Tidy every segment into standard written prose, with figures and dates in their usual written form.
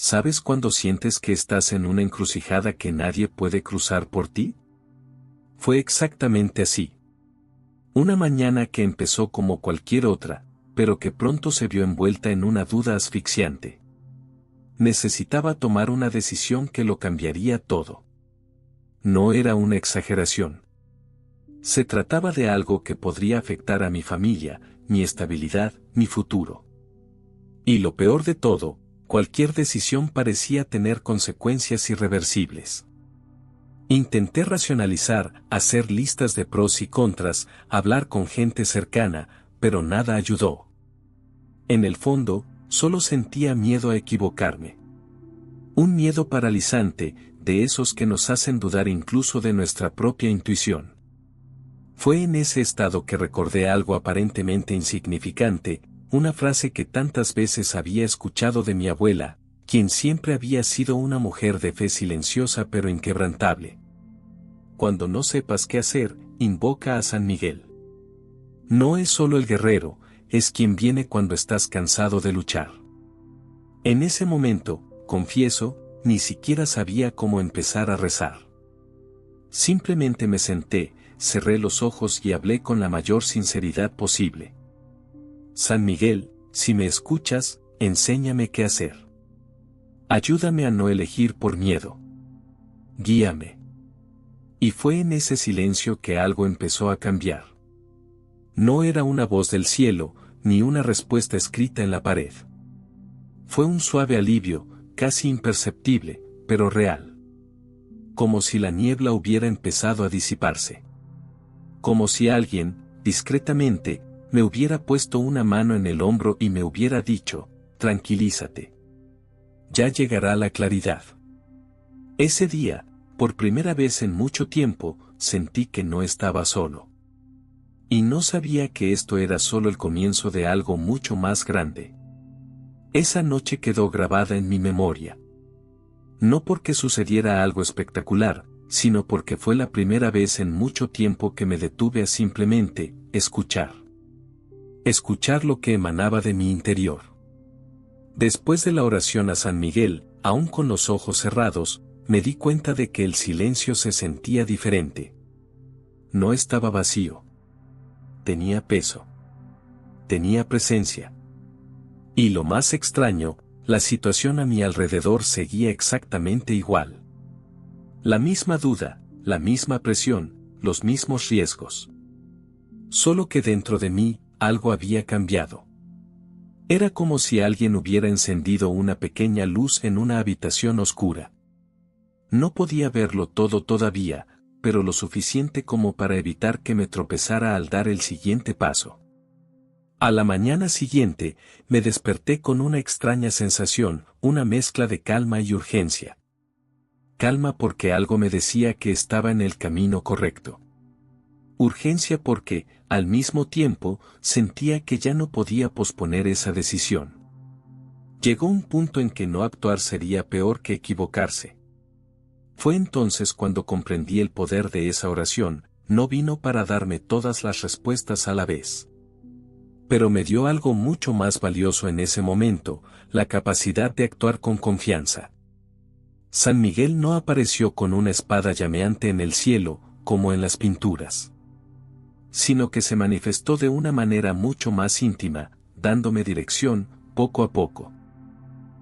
¿Sabes cuando sientes que estás en una encrucijada que nadie puede cruzar por ti? Fue exactamente así. Una mañana que empezó como cualquier otra, pero que pronto se vio envuelta en una duda asfixiante. Necesitaba tomar una decisión que lo cambiaría todo. No era una exageración. Se trataba de algo que podría afectar a mi familia, mi estabilidad, mi futuro. Y lo peor de todo, cualquier decisión parecía tener consecuencias irreversibles. Intenté racionalizar, hacer listas de pros y contras, hablar con gente cercana, pero nada ayudó. En el fondo, solo sentía miedo a equivocarme. Un miedo paralizante, de esos que nos hacen dudar incluso de nuestra propia intuición. Fue en ese estado que recordé algo aparentemente insignificante, una frase que tantas veces había escuchado de mi abuela, quien siempre había sido una mujer de fe silenciosa pero inquebrantable. Cuando no sepas qué hacer, invoca a San Miguel. No es solo el guerrero, es quien viene cuando estás cansado de luchar. En ese momento, confieso, ni siquiera sabía cómo empezar a rezar. Simplemente me senté, cerré los ojos y hablé con la mayor sinceridad posible. San Miguel, si me escuchas, enséñame qué hacer. Ayúdame a no elegir por miedo. Guíame. Y fue en ese silencio que algo empezó a cambiar. No era una voz del cielo, ni una respuesta escrita en la pared. Fue un suave alivio, casi imperceptible, pero real. Como si la niebla hubiera empezado a disiparse. Como si alguien, discretamente, me hubiera puesto una mano en el hombro y me hubiera dicho, tranquilízate. Ya llegará la claridad. Ese día, por primera vez en mucho tiempo, sentí que no estaba solo. Y no sabía que esto era solo el comienzo de algo mucho más grande. Esa noche quedó grabada en mi memoria. No porque sucediera algo espectacular, sino porque fue la primera vez en mucho tiempo que me detuve a simplemente escuchar. Escuchar lo que emanaba de mi interior. Después de la oración a San Miguel, aún con los ojos cerrados, me di cuenta de que el silencio se sentía diferente. No estaba vacío. Tenía peso. Tenía presencia. Y lo más extraño, la situación a mi alrededor seguía exactamente igual. La misma duda, la misma presión, los mismos riesgos. Solo que dentro de mí, algo había cambiado. Era como si alguien hubiera encendido una pequeña luz en una habitación oscura. No podía verlo todo todavía, pero lo suficiente como para evitar que me tropezara al dar el siguiente paso. A la mañana siguiente, me desperté con una extraña sensación, una mezcla de calma y urgencia. Calma porque algo me decía que estaba en el camino correcto. Urgencia porque, al mismo tiempo, sentía que ya no podía posponer esa decisión. Llegó un punto en que no actuar sería peor que equivocarse. Fue entonces cuando comprendí el poder de esa oración, no vino para darme todas las respuestas a la vez. Pero me dio algo mucho más valioso en ese momento, la capacidad de actuar con confianza. San Miguel no apareció con una espada llameante en el cielo, como en las pinturas. Sino que se manifestó de una manera mucho más íntima, dándome dirección, poco a poco.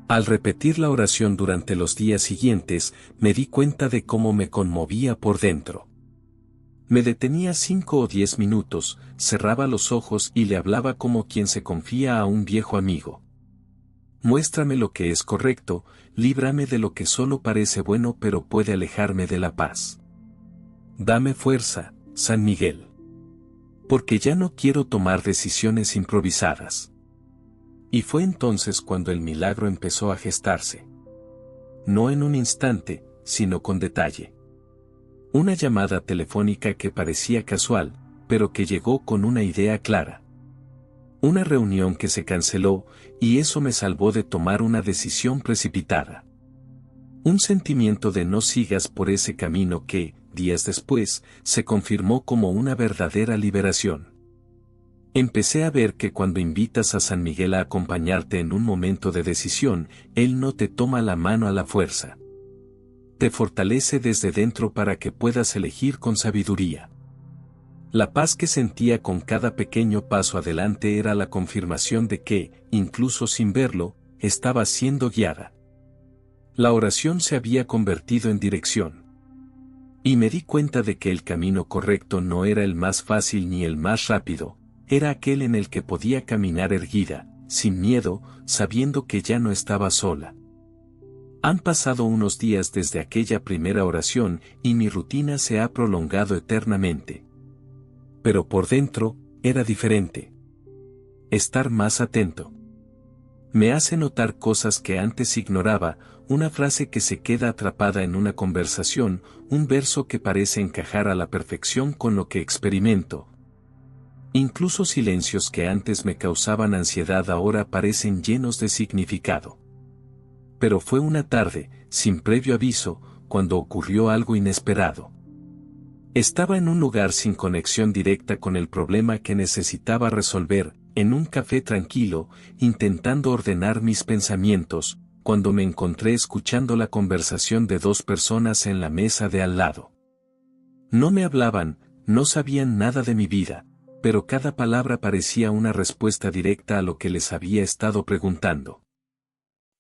Al repetir la oración durante los días siguientes, me di cuenta de cómo me conmovía por dentro. Me detenía 5 o 10 minutos, cerraba los ojos y le hablaba como quien se confía a un viejo amigo. Muéstrame lo que es correcto, líbrame de lo que solo parece bueno pero puede alejarme de la paz. Dame fuerza, San Miguel. Porque ya no quiero tomar decisiones improvisadas. Y fue entonces cuando el milagro empezó a gestarse. No en un instante, sino con detalle. Una llamada telefónica que parecía casual, pero que llegó con una idea clara. Una reunión que se canceló, y eso me salvó de tomar una decisión precipitada. Un sentimiento de no sigas por ese camino que, días después, se confirmó como una verdadera liberación. Empecé a ver que cuando invitas a San Miguel a acompañarte en un momento de decisión, él no te toma la mano a la fuerza. Te fortalece desde dentro para que puedas elegir con sabiduría. La paz que sentía con cada pequeño paso adelante era la confirmación de que, incluso sin verlo, estaba siendo guiada. La oración se había convertido en dirección. Y me di cuenta de que el camino correcto no era el más fácil ni el más rápido, era aquel en el que podía caminar erguida, sin miedo, sabiendo que ya no estaba sola. Han pasado unos días desde aquella primera oración y mi rutina se ha prolongado eternamente. Pero por dentro, era diferente. Estar más atento. Me hace notar cosas que antes ignoraba, una frase que se queda atrapada en una conversación, un verso que parece encajar a la perfección con lo que experimento. Incluso silencios que antes me causaban ansiedad ahora parecen llenos de significado. Pero fue una tarde, sin previo aviso, cuando ocurrió algo inesperado. Estaba en un lugar sin conexión directa con el problema que necesitaba resolver, en un café tranquilo, intentando ordenar mis pensamientos, cuando me encontré escuchando la conversación de dos personas en la mesa de al lado. No me hablaban, no sabían nada de mi vida, pero cada palabra parecía una respuesta directa a lo que les había estado preguntando.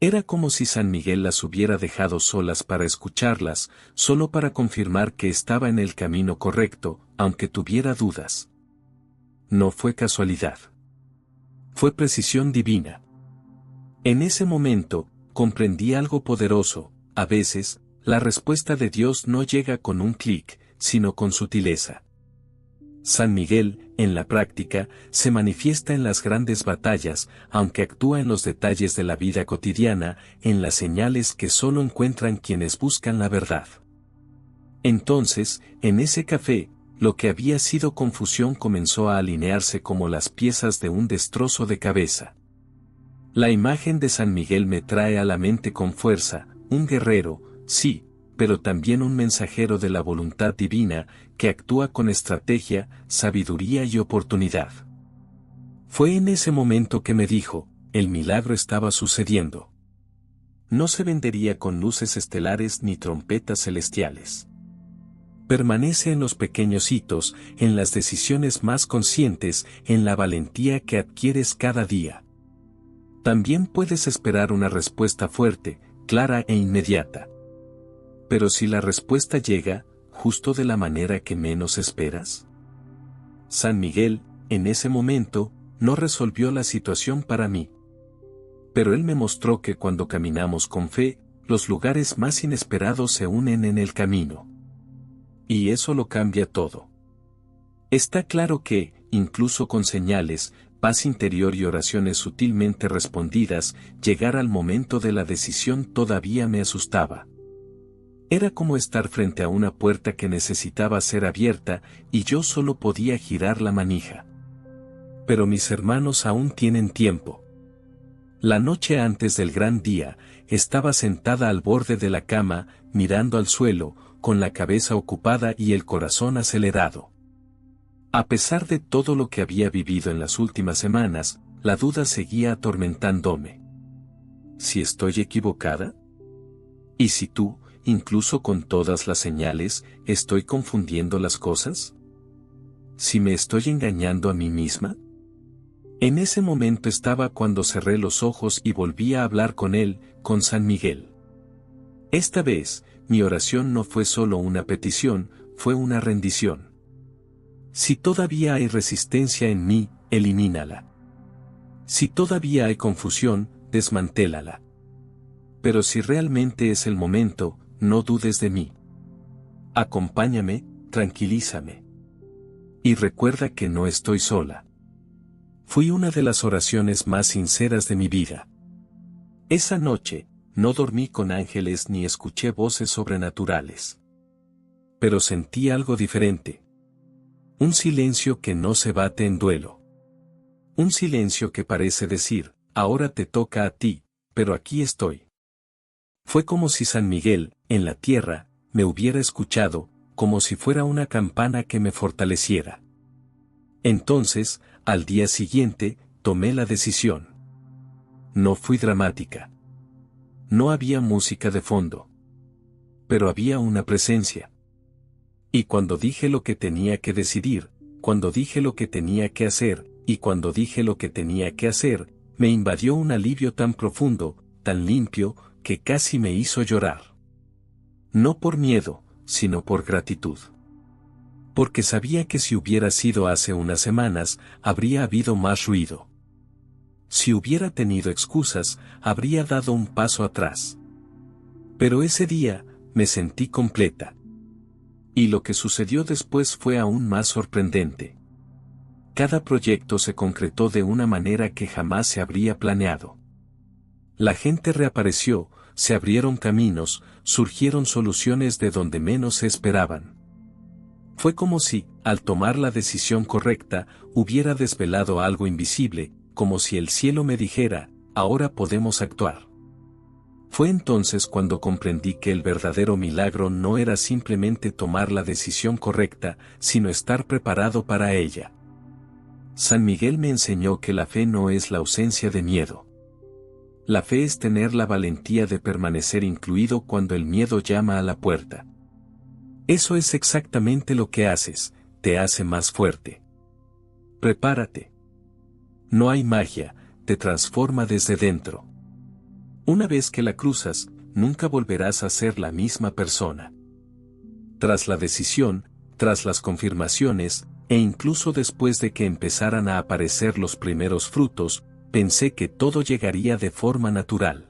Era como si San Miguel las hubiera dejado solas para escucharlas, solo para confirmar que estaba en el camino correcto, aunque tuviera dudas. No fue casualidad. Fue precisión divina. En ese momento, comprendí algo poderoso: a veces, la respuesta de Dios no llega con un clic, sino con sutileza. San Miguel, en la práctica, se manifiesta en las grandes batallas, aunque actúa en los detalles de la vida cotidiana, en las señales que solo encuentran quienes buscan la verdad. Entonces, en ese café, lo que había sido confusión comenzó a alinearse como las piezas de un destrozo de cabeza. La imagen de San Miguel me trae a la mente con fuerza, un guerrero, sí, pero también un mensajero de la voluntad divina, que actúa con estrategia, sabiduría y oportunidad. Fue en ese momento que me dijo: el milagro estaba sucediendo. No se vendería con luces estelares ni trompetas celestiales. Permanece en los pequeños hitos, en las decisiones más conscientes, en la valentía que adquieres cada día. También puedes esperar una respuesta fuerte, clara e inmediata. Pero si la respuesta llega, justo de la manera que menos esperas. San Miguel, en ese momento, no resolvió la situación para mí. Pero él me mostró que cuando caminamos con fe, los lugares más inesperados se unen en el camino. Y eso lo cambia todo. Está claro que, incluso con señales, paz interior y oraciones sutilmente respondidas, llegar al momento de la decisión todavía me asustaba. Era como estar frente a una puerta que necesitaba ser abierta, y yo solo podía girar la manija. Pero mis hermanos aún tienen tiempo. La noche antes del gran día, estaba sentada al borde de la cama, mirando al suelo, con la cabeza ocupada y el corazón acelerado. A pesar de todo lo que había vivido en las últimas semanas, la duda seguía atormentándome. ¿Si estoy equivocada? ¿Y si tú, incluso con todas las señales, estoy confundiendo las cosas? ¿Si me estoy engañando a mí misma? En ese momento estaba cuando cerré los ojos y volví a hablar con él, con San Miguel. Esta vez, mi oración no fue solo una petición, fue una rendición. Si todavía hay resistencia en mí, elimínala. Si todavía hay confusión, desmantélala. Pero si realmente es el momento, no dudes de mí. Acompáñame, tranquilízame. Y recuerda que no estoy sola. Fui una de las oraciones más sinceras de mi vida. Esa noche, no dormí con ángeles ni escuché voces sobrenaturales. Pero sentí algo diferente. Un silencio que no se bate en duelo. Un silencio que parece decir: ahora te toca a ti, pero aquí estoy. Fue como si San Miguel, en la tierra, me hubiera escuchado, como si fuera una campana que me fortaleciera. Entonces, Al día siguiente, tomé la decisión. No fui dramática. No había música de fondo. Pero había una presencia. Y cuando dije lo que tenía que decidir, cuando dije lo que tenía que hacer, y cuando dije lo que tenía que hacer, me invadió un alivio tan profundo, tan limpio, que casi me hizo llorar. No por miedo, sino por gratitud. Porque sabía que si hubiera sido hace unas semanas, habría habido más ruido. Si hubiera tenido excusas, habría dado un paso atrás. Pero ese día, me sentí completa. Y lo que sucedió después fue aún más sorprendente. Cada proyecto se concretó de una manera que jamás se habría planeado. La gente reapareció, se abrieron caminos, surgieron soluciones de donde menos se esperaban. Fue como si, al tomar la decisión correcta, hubiera desvelado algo invisible, como si el cielo me dijera, ahora podemos actuar. Fue entonces cuando comprendí que el verdadero milagro no era simplemente tomar la decisión correcta, sino estar preparado para ella. San Miguel me enseñó que la fe no es la ausencia de miedo. La fe es tener la valentía de permanecer incluido cuando el miedo llama a la puerta. Eso es exactamente lo que haces, te hace más fuerte. Prepárate. No hay magia, te transforma desde dentro. Una vez que la cruzas, nunca volverás a ser la misma persona. Tras la decisión, tras las confirmaciones, e incluso después de que empezaran a aparecer los primeros frutos, pensé que todo llegaría de forma natural.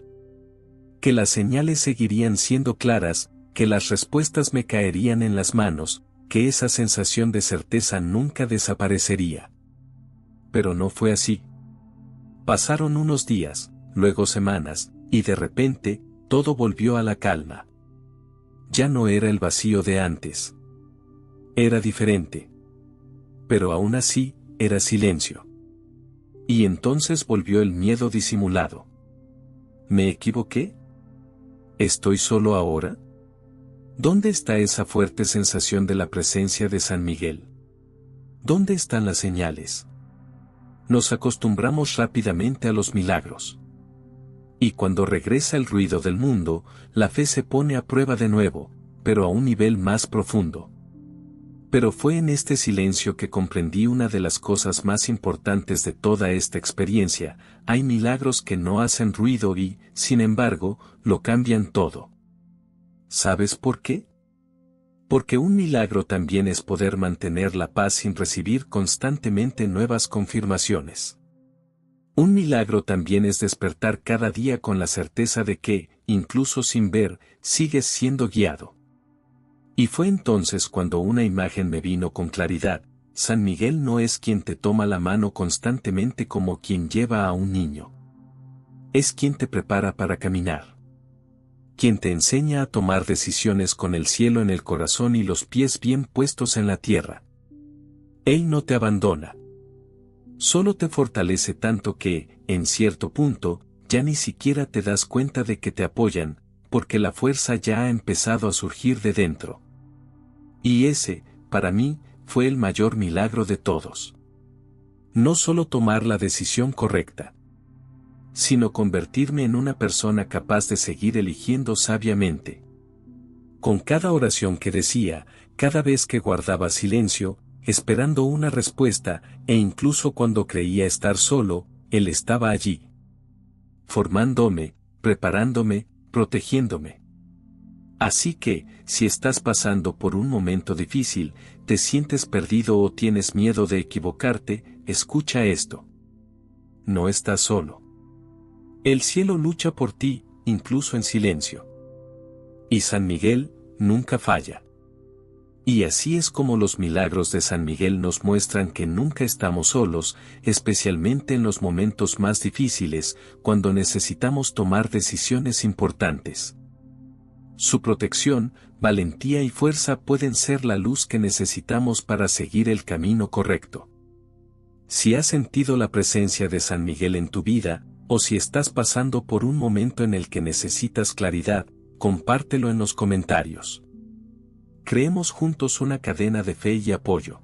Que las señales seguirían siendo claras, que las respuestas me caerían en las manos, que esa sensación de certeza nunca desaparecería. Pero no fue así. Pasaron unos días, luego semanas, y de repente, todo volvió a la calma. Ya no era el vacío de antes. Era diferente. Pero aún así, era silencio. Y entonces volvió el miedo disimulado. ¿Me equivoqué? ¿Estoy solo ahora? ¿Dónde está esa fuerte sensación de la presencia de San Miguel? ¿Dónde están las señales? Nos acostumbramos rápidamente a los milagros. Y cuando regresa el ruido del mundo, la fe se pone a prueba de nuevo, pero a un nivel más profundo. Pero fue en este silencio que comprendí una de las cosas más importantes de toda esta experiencia: hay milagros que no hacen ruido y, sin embargo, lo cambian todo. ¿Sabes por qué? Porque un milagro también es poder mantener la paz sin recibir constantemente nuevas confirmaciones. Un milagro también es despertar cada día con la certeza de que, incluso sin ver, sigues siendo guiado. Y fue entonces cuando una imagen me vino con claridad: San Miguel no es quien te toma la mano constantemente como quien lleva a un niño. Es quien te prepara para caminar. Quien te enseña a tomar decisiones con el cielo en el corazón y los pies bien puestos en la tierra. Él no te abandona. Solo te fortalece tanto que, en cierto punto, ya ni siquiera te das cuenta de que te apoyan, porque la fuerza ya ha empezado a surgir de dentro. Y ese, para mí, fue el mayor milagro de todos. No solo tomar la decisión correcta, sino convertirme en una persona capaz de seguir eligiendo sabiamente. Con cada oración que decía, cada vez que guardaba silencio, esperando una respuesta, e incluso cuando creía estar solo, Él estaba allí. Formándome, preparándome, protegiéndome. Así que, si estás pasando por un momento difícil, te sientes perdido o tienes miedo de equivocarte, escucha esto. No estás solo. El cielo lucha por ti, incluso en silencio. Y San Miguel nunca falla. Y así es como los milagros de San Miguel nos muestran que nunca estamos solos, especialmente en los momentos más difíciles, cuando necesitamos tomar decisiones importantes. Su protección, valentía y fuerza pueden ser la luz que necesitamos para seguir el camino correcto. Si has sentido la presencia de San Miguel en tu vida, o si estás pasando por un momento en el que necesitas claridad, compártelo en los comentarios. Creemos juntos una cadena de fe y apoyo.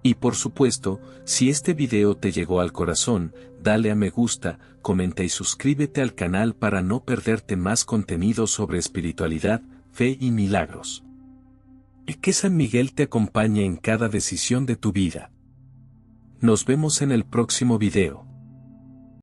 Y por supuesto, si este video te llegó al corazón, dale a me gusta, comenta y suscríbete al canal para no perderte más contenido sobre espiritualidad, fe y milagros. Y que San Miguel te acompañe en cada decisión de tu vida. Nos vemos en el próximo video.